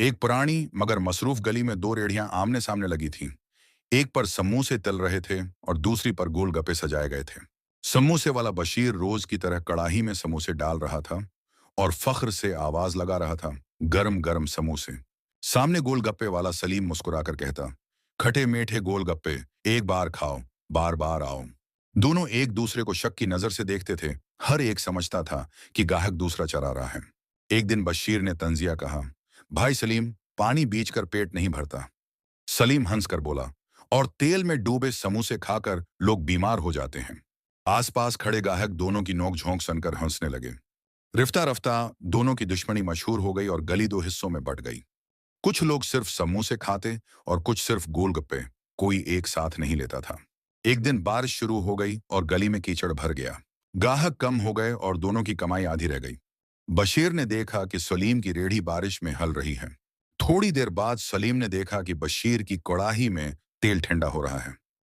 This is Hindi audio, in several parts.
एक पुरानी मगर मसरूफ गली में दो रेढ़ियां आमने सामने लगी थीं। एक पर समोसे तल रहे थे और दूसरी पर गोलगप्पे सजाए गए थे। समोसे वाला बशीर रोज की तरह कड़ाही में समोसे डाल रहा था और फख्र से आवाज लगा रहा था, गरम गरम समोसे। सामने गोलगप्पे वाला सलीम मुस्कुराकर कहता, खटे मीठे गोलगप्पे, एक बार खाओ, बार बार आओ। दोनों एक दूसरे को शक की नजर से देखते थे। हर एक समझता था कि गाहक दूसरा चरा रहा है। एक दिन बशीर ने तंजिया कहा, भाई सलीम, पानी बीच कर पेट नहीं भरता। सलीम हंसकर बोला, और तेल में डूबे समोसे खाकर लोग बीमार हो जाते हैं। आसपास खड़े गाहक दोनों की नोक-झोंक सुनकर हंसने लगे। रफ्ता रफ्ता दोनों की दुश्मनी मशहूर हो गई और गली दो हिस्सों में बंट गई। कुछ लोग सिर्फ समोसे खाते और कुछ सिर्फ गोलगप्पे, कोई एक साथ नहीं लेता था। एक दिन बारिश शुरू हो गई और गली में कीचड़ भर गया। गाहक कम हो गए और दोनों की कमाई आधी रह गई। बशीर ने देखा कि सलीम की रेढ़ी बारिश में हल रही है। थोड़ी देर बाद सलीम ने देखा कि बशीर की कड़ाही में तेल ठंडा हो रहा है।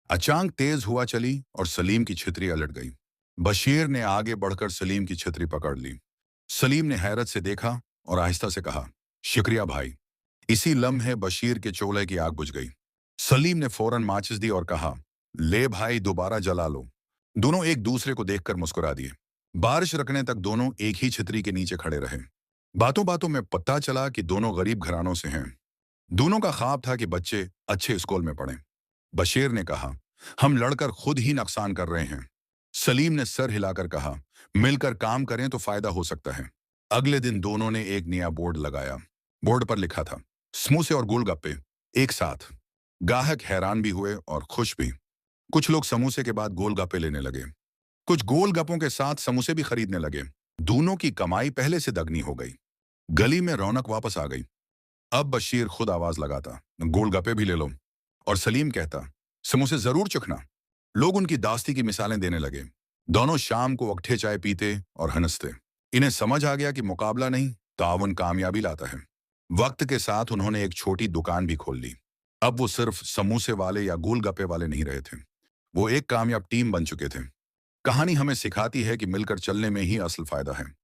अचानक तेज हुआ चली और सलीम की छतरी उलट गई। बशीर ने आगे बढ़कर सलीम की छतरी पकड़ ली। सलीम ने हैरत से देखा और आहिस्ता से कहा, शुक्रिया भाई। इसी लम्हे बशीर के चोले की आग बुझ गई। सलीम ने फौरन माचिस दी और कहा, ले भाई, दोबारा जला लो। दोनों एक दूसरे को देखकर मुस्कुरा दिए। बारिश रुकने तक दोनों एक ही छतरी के नीचे खड़े रहे। बातों बातों में पता चला कि दोनों गरीब घरानों से हैं। दोनों का ख्वाब था कि बच्चे अच्छे स्कूल में पढ़ें। बशीर ने कहा, हम लड़कर खुद ही नुकसान कर रहे हैं। सलीम ने सर हिलाकर कहा, मिलकर काम करें तो फायदा हो सकता है। अगले दिन दोनों ने एक नया बोर्ड लगाया। बोर्ड पर लिखा था, समोसे और गोलगप्पे एक साथ। गाहक हैरान भी हुए और खुश भी। कुछ लोग समोसे के बाद गोलगप्पे लेने लगे। कुछ गोलगप्पों के साथ समोसे भी खरीदने लगे। दोनों की कमाई पहले से दगनी हो गई। गली में रौनक वापस आ गई। अब बशीर खुद आवाज लगाता, गोलगप्पे भी ले लो। और सलीम कहता, समोसे जरूर चखना। लोग उनकी दास्ती की मिसालें देने लगे। दोनों शाम को अकठे चाय पीते और हंसते। इन्हें समझ आ गया कि मुकाबला नहीं, ताउन कामयाबी लाता है। वक्त के साथ उन्होंने एक छोटी दुकान भी खोल ली। अब वो सिर्फ समोसे वाले या गोलगप्पे वाले नहीं रहे थे। वो एक कामयाब टीम बन चुके थे। कहानी हमें सिखाती है कि मिलकर चलने में ही असल फायदा है।